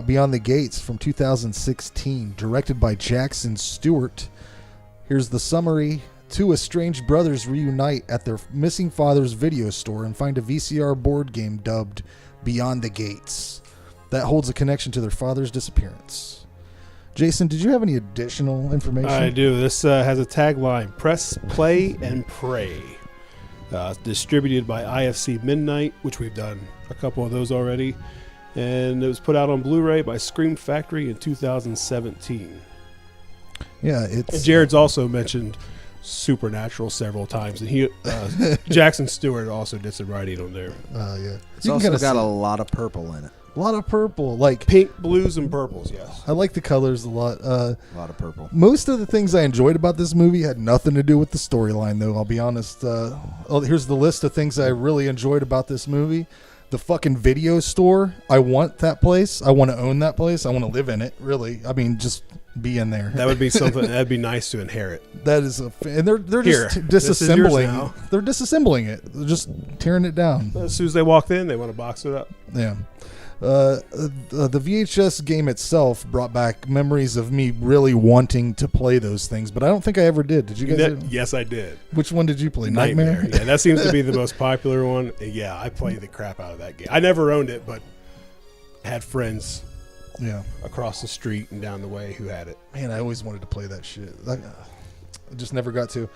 Beyond the Gates from 2016, directed by Jackson Stewart. Here's the summary. Two estranged brothers reunite at their missing father's video store and find a VCR board game dubbed Beyond the Gates that holds a connection to their father's disappearance. Jason, did you have any additional information? I do. This has a tagline, press, play, and pray. Distributed by IFC Midnight, which we've done a couple of those already. And it was put out on Blu-ray by Scream Factory in 2017. Yeah, it's... And Jared's also mentioned Supernatural several times, and he Jackson Stewart also did some writing on there. Yeah. It's also got a lot of purple in it. A lot of purple, like pink, blues, and purples, yes. I like the colors a lot. A lot of purple. Most of the things I enjoyed about this movie had nothing to do with the storyline, though, I'll be honest. Here's the list of things I really enjoyed about this movie. The fucking video store. I want that place. I want to own that place. I want to live in it, really. I mean, just be in there. That would be something that'd be nice to inherit. That is and they're just disassembling. They're disassembling it. They're just tearing it down. As soon as they walked in, they want to box it up. Yeah. The VHS game itself brought back memories of me really wanting to play those things, but I don't think I ever did. Did you guys? Yes, I did. Which one did you play? Nightmare? Yeah, that seems to be the most popular one. Yeah, I played the crap out of that game. I never owned it, but had friends across the street and down the way who had it. Man, I always wanted to play that shit. I just never got to.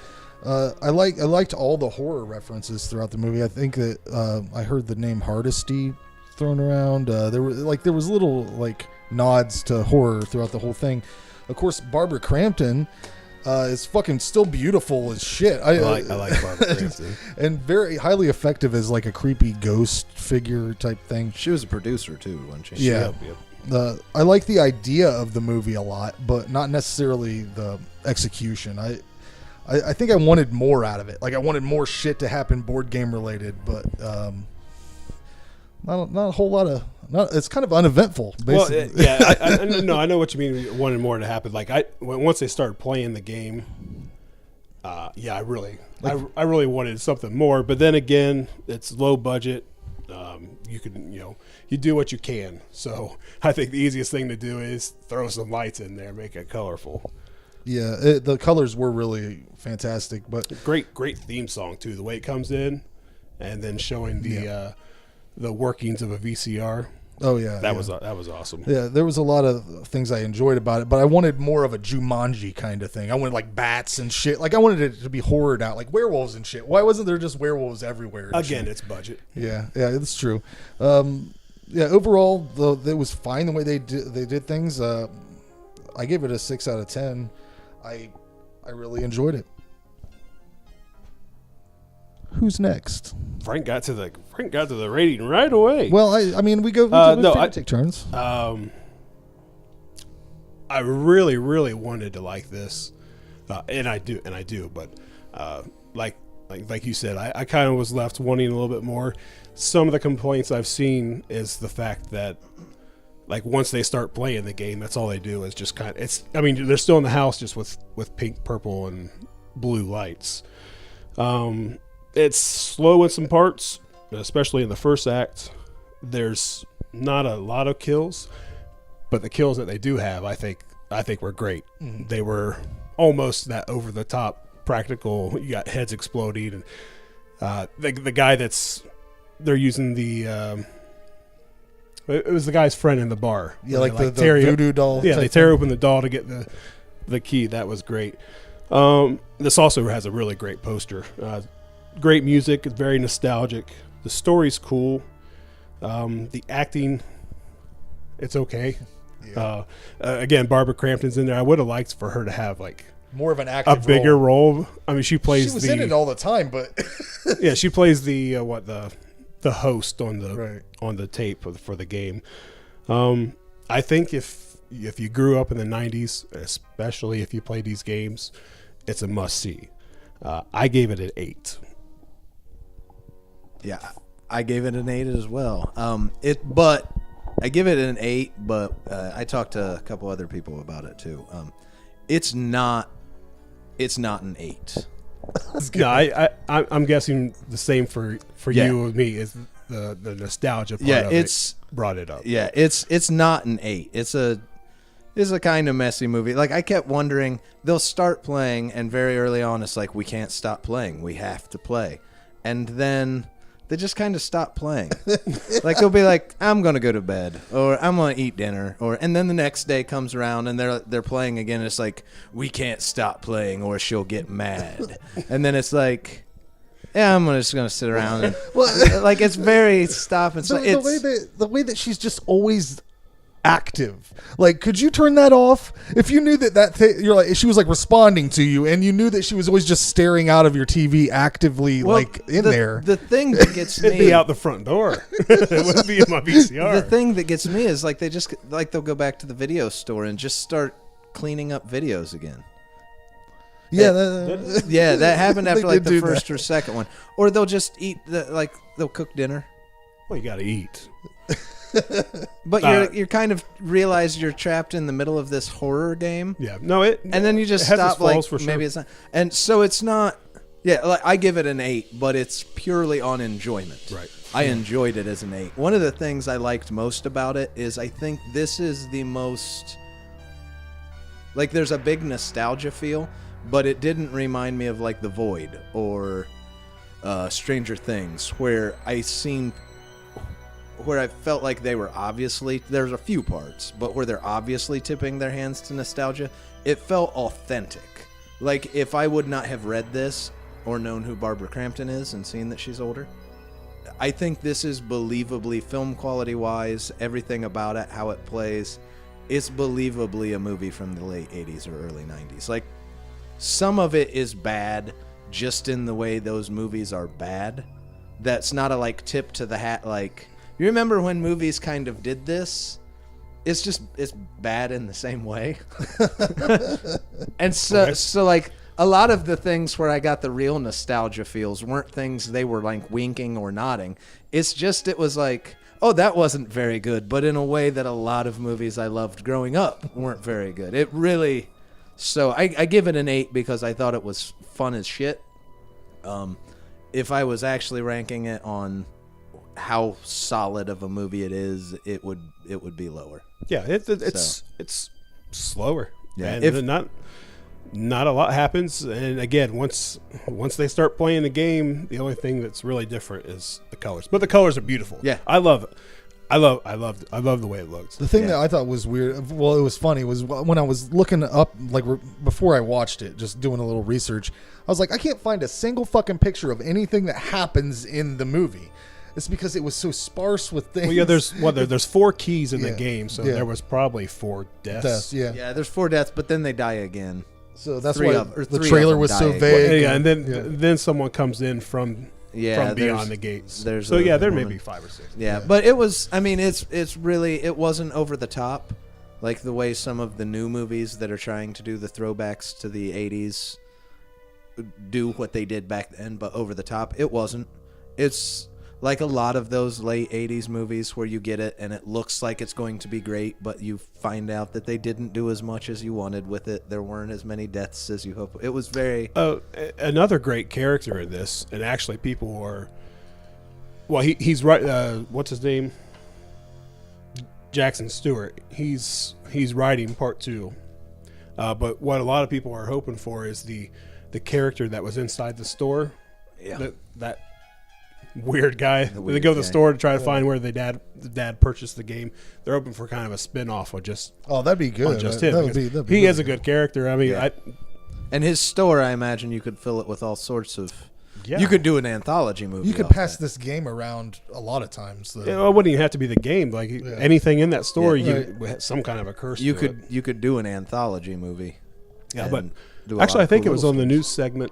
I liked all the horror references throughout the movie. I think that I heard the name Hardesty thrown around. There was little like nods to horror throughout the whole thing. Of course, Barbara Crampton is fucking still beautiful as shit. I like Barbara Crampton and very highly effective as like a creepy ghost figure type thing. She was a producer too, wasn't she? Yeah. I like the idea of the movie a lot, but not necessarily the execution. I think I wanted more out of it. Like I wanted more shit to happen board game related, but not a whole lot of. It's kind of uneventful. Basically. Well, yeah, I know what you mean. You wanted more to happen. Like once they started playing the game, I really wanted something more. But then again, it's low budget. You do what you can. So I think the easiest thing to do is throw some lights in there, make it colorful. Yeah, the colors were really fantastic. But great theme song too. The way it comes in, and then showing the workings of a VCR. Oh yeah, that was awesome. Yeah, there was a lot of things I enjoyed about it, but I wanted more of a Jumanji kind of thing. I wanted like bats and shit. Like I wanted it to be horrored out, like werewolves and shit. Why wasn't there just werewolves everywhere? Again, it's budget. Yeah, it's true. Overall, it was fine the way they did things. I gave it a 6 out of 10. I really enjoyed it. Who's next? Frank got to the rating right away. Well, I mean, we go. Take turns. I really, really wanted to like this, and I do. But like you said, I kind of was left wanting a little bit more. Some of the complaints I've seen is the fact that, like, once they start playing the game, that's all they do is just kind of. They're still in the house just with pink, purple, and blue lights. It's slow in some parts, especially in the first act. There's not a lot of kills, but the kills that they do have, I think were great. Mm-hmm. They were almost that over the top practical. You got heads exploding, and the guy they're using it was the guy's friend in the bar. Yeah, like the voodoo doll. Yeah, they tear open the doll to get the key. That was great. This also has a really great poster. Great music. It's very nostalgic. The story's cool. The acting, it's okay. Yeah. Again, Barbara Crampton's in there. I would have liked for her to have like more of an active bigger role. I mean, she plays. She was in it all the time, but yeah, she plays the host on the tape for the game. I think if you grew up in the 90s, especially if you played these games, it's a must see. I gave it an 8. Yeah, I gave it an 8 as well. But I give it an 8, but I talked to a couple other people about it too. It's not an 8. Yeah, I'm guessing the same for you and me. the nostalgia part Yeah, of it's it brought it up. Yeah, it's not an 8. It's a kind of messy movie. Like, I kept wondering, they'll start playing, and very early on, it's like, we can't stop playing. We have to play. And then they just kind of stop playing. Like, they'll be like, I'm going to go to bed, or I'm going to eat dinner, and then the next day comes around, and they're playing again. And it's like, we can't stop playing, or she'll get mad. And then it's like, yeah, I'm just going to sit around. And, like, it's very stop and start. The way that she's just always active. Like, could you turn that off? If you knew you're like, she was like responding to you, and you knew that she was always just staring out of your TV actively, there. The thing that gets me, It'd be out the front door. It wouldn't be in my VCR. The thing that gets me is like they'll go back to the video store and just start cleaning up videos again. Yeah, that happened after like the first or second one. Or they'll just eat they'll cook dinner. Well, you got to eat. But you're kind of realize you're trapped in the middle of this horror game. Yeah, no, and then you just it has stop. its flaws, Like for sure. maybe it's not, and so it's not. Yeah, like, I give it an 8, but it's purely on enjoyment. Right. I enjoyed it as an 8. One of the things I liked most about it is I think this is the most, like, there's a big nostalgia feel, but it didn't remind me of like The Void or Stranger Things, where I felt like they were obviously, there's a few parts, but where they're obviously tipping their hands to nostalgia. It felt authentic. Like, if I would not have read this or known who Barbara Crampton is and seen that she's older, I think this is believably, film quality wise, everything about it, how it plays, it's believably a movie from the late 80s or early 90s. Like, some of it is bad just in the way those movies are bad. That's not a like tip to the hat. Like, you remember when movies kind of did this? It's bad in the same way. And so like a lot of the things where I got the real nostalgia feels weren't things they were like winking or nodding. It was like, oh, that wasn't very good, but in a way that a lot of movies I loved growing up weren't very good. It really, so I give it an 8 because I thought it was fun as shit. If I was actually ranking it on how solid of a movie it is, it would be lower. Yeah, it's slower. Yeah, and not a lot happens. And again, once they start playing the game, the only thing that's really different is the colors. But the colors are beautiful. Yeah, I love it. I love the way it looks. The thing that I thought was weird, well, it was funny, was when I was looking up, like before I watched it, just doing a little research, I was like, I can't find a single fucking picture of anything that happens in the movie. It's because it was so sparse with things. Well, yeah, there's 4 keys in the game, so there was probably 4 deaths. Yeah, there's 4 deaths, but then they die again. So that's why the trailer was so vague. Yeah, and then someone comes in from beyond the gates. There may be 5 or 6. Yeah, but it was. I mean, it's really, it wasn't over the top, like the way some of the new movies that are trying to do the throwbacks to the 80s do what they did back then, but over the top. It wasn't. It's like a lot of those late 80s movies where you get it and it looks like it's going to be great, but you find out that they didn't do as much as you wanted with it. There weren't as many deaths as you hoped. It was very... another great character in this, and actually people are... Well, he's right... what's his name? Jackson Stewart. He's writing part 2. But what a lot of people are hoping for is the character that was inside the store. Yeah. That weird guy. They go to the store to try to find where the dad purchased the game. They're hoping for kind of a spin-off of just... Oh, that'd be good. Just him. He has a good character. I mean, and his store, I imagine you could fill it with all sorts of... Yeah. You could do an anthology movie. You could pass this game around a lot of times. It wouldn't even have to be the game. Like anything in that store, some kind of a curse. You could do an anthology movie. Yeah, but actually, I think it was on the news segment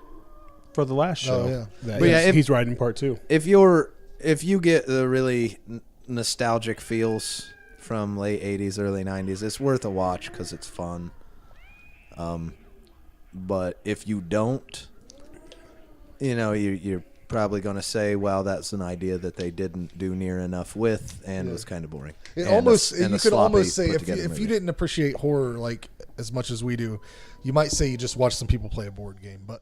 for the last show. Oh, yeah. He's writing part 2. If you get the really nostalgic feels from late 80s, early 90s, it's worth a watch because it's fun. But if you don't, you're probably going to say, well, that's an idea that they didn't do near enough with and was kind of boring. You could almost say if you didn't appreciate horror like as much as we do, you might say you just watched some people play a board game, but